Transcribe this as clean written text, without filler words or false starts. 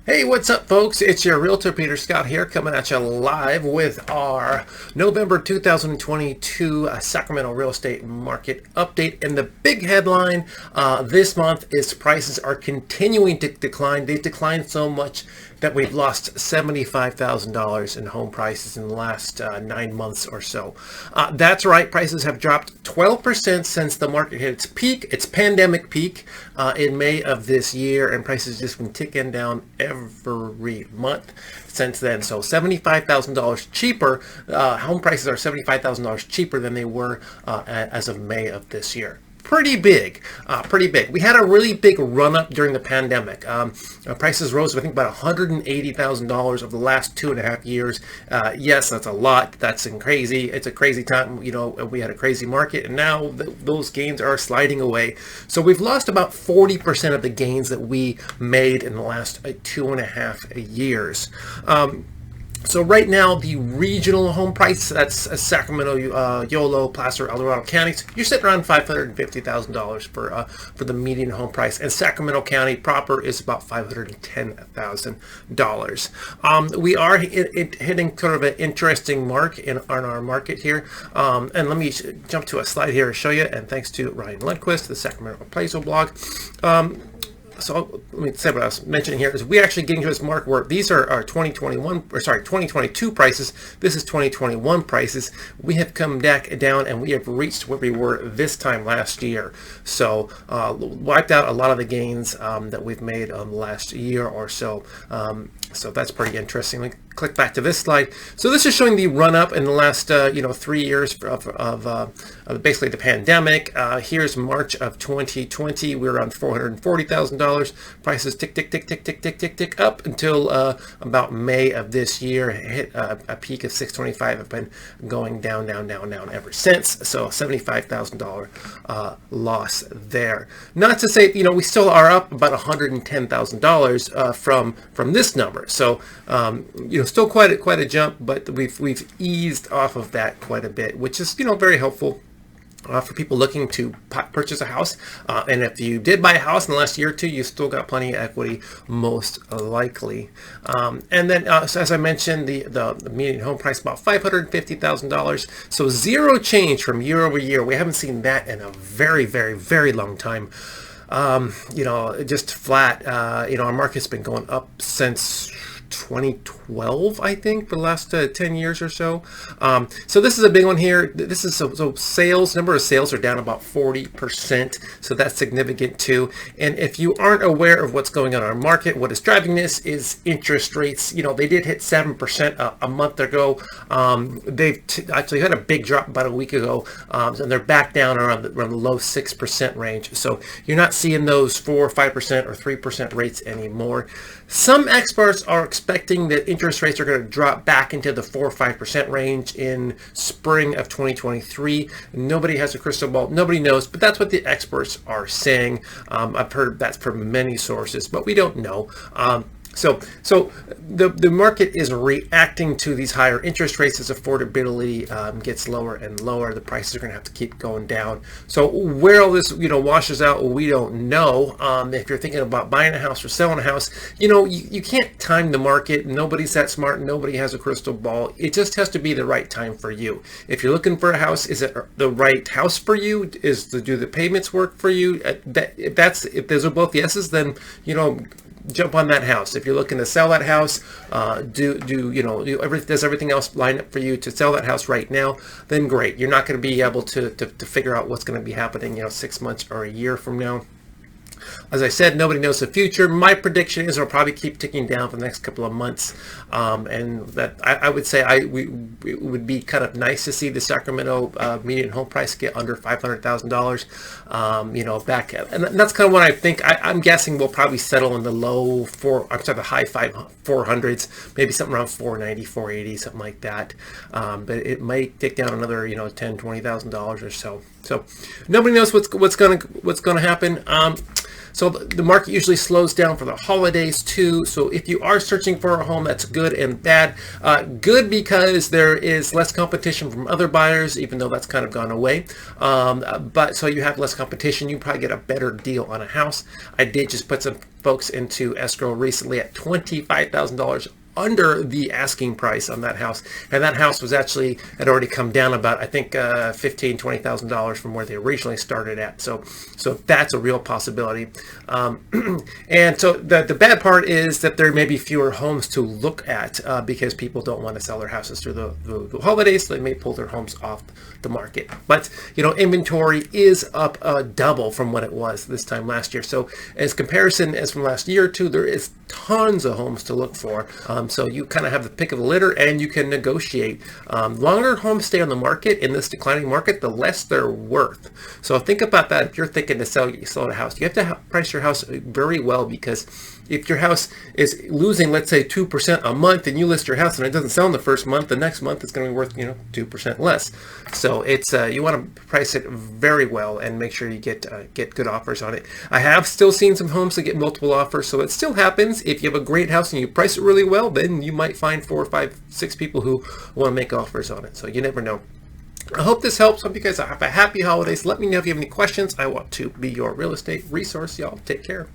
Hey, what's up, folks? It's your Realtor Peter Scott here, coming at you live with our November 2022 Sacramento real estate market update. And the big headline this month is prices are continuing to decline. They've declined so much that we've lost $75,000 in home prices in the last 9 months or so. That's right, prices have dropped 12% since the market hit its peak, its pandemic peak in May of this year, and prices just been ticking down every month since then. So $75,000 cheaper. Home prices are $75,000 cheaper than they were as of May of this year. Pretty big, pretty big. We had a really big run up during the pandemic. Prices rose, I think, about $180,000 over the last 2.5 years. Yes, that's a lot. That's crazy. It's a crazy time. You know, we had a crazy market, and now those gains are sliding away. So we've lost about 40% of the gains that we made in the last 2.5 years. So right now, the regional home price, that's Sacramento, Yolo, Placer, El Dorado counties, you're sitting around $550,000 for the median home price. And Sacramento County proper is about $510,000. We are hitting sort of an interesting mark on our market here. And let me jump to a slide here to show you. And thanks to Ryan Lundquist, the Sacramento Appraisal blog. So let me say what I was mentioning here is we actually getting to this mark where these are our 2022 prices. This is 2021 prices. We have come back down and we have reached where we were this time last year. So wiped out a lot of the gains that we've made on the last year or so. So that's pretty interesting. Let me click back to this slide. So this is showing the run up in the last 3 years of basically the pandemic. Here's March of 2020. We were around $440,000. Prices tick up until about May of this year. Hit a peak of 625. Have been going down ever since. So $75,000 loss there. Not to say we still are up about $110,000 from this number. So still quite a jump, but we've eased off of that quite a bit, which is very helpful for people looking to purchase a house. And if you did buy a house in the last year or two, you still got plenty of equity, most likely. And then, so as I mentioned, the median home price about $550,000. So zero change from year over year. We haven't seen that in a very, very, very long time. Just flat. Our market's been going up since 2012, I think, for the last 10 years or so. So this is a big one here. This is so sales, number of sales are down about 40%. So that's significant too. And if you aren't aware of what's going on in our market, what is driving this is interest rates. They did hit 7% a month ago. They've actually had a big drop about a week ago. And they're back down around the low 6% range. So you're not seeing those 4 or 5% or 3% rates anymore. Some experts are expecting that interest rates are going to drop back into the 4 or 5% range in spring of 2023. Nobody has a crystal ball. Nobody knows, but that's what the experts are saying. I've heard that from many sources, but we don't know. So the market is reacting to these higher interest rates as affordability gets lower and lower. The prices are going to have to keep going down. So where all this washes out, we don't know. If you're thinking about buying a house or selling a house, you can't time the market. Nobody's that smart. Nobody has a crystal ball. It just has to be the right time for you. If you're looking for a house, is it the right house for you? Do the payments work for you? If those are both yeses, then jump on that house. If you're looking to sell that house, does everything else line up for you to sell that house right now? Then great. You're not going to be able to figure out what's going to be happening 6 months or a year from now. As I said, nobody knows the future. My prediction is it'll probably keep ticking down for the next couple of months. And that I would say it would be kind of nice to see the Sacramento median home price get under $500,000. Back at, and that's kind of what I think. I'm guessing we'll probably settle in the the high 400s, maybe something around 490, 480, something like that. But it might tick down another, $10,000, $20,000 or so. So nobody knows what's going to happen. So the market usually slows down for the holidays too. So if you are searching for a home, that's good and bad. Good because there is less competition from other buyers, even though that's kind of gone away. But so you have less competition, you probably get a better deal on a house. I did just put some folks into escrow recently at $25,000 under the asking price on that house, and that house was actually had already come down about, I think, $15,000-$20,000 from where they originally started at. So that's a real possibility. And so the bad part is that there may be fewer homes to look at because people don't want to sell their houses through the holidays, so they may pull their homes off the market. But inventory is up double from what it was this time last year. So as comparison as from last year or two, there is tons of homes to look for. So you kind of have the pick of the litter, and you can negotiate. Longer homes stay on the market in this declining market, the less they're worth. So think about that. If you're thinking to sell a house, you have to price your house very well, because if your house is losing, let's say 2% a month, and you list your house and it doesn't sell in the first month, the next month it's going to be worth 2% less. So it's you want to price it very well and make sure you get good offers on it. I have still seen some homes that get multiple offers, so it still happens. If you have a great house and you price it really well, then you might find 4, 5, 6 people who want to make offers on it. So you never know. I hope this helps. Hope you guys have a happy holidays. Let me know if you have any questions. I want to be your real estate resource. Y'all take care.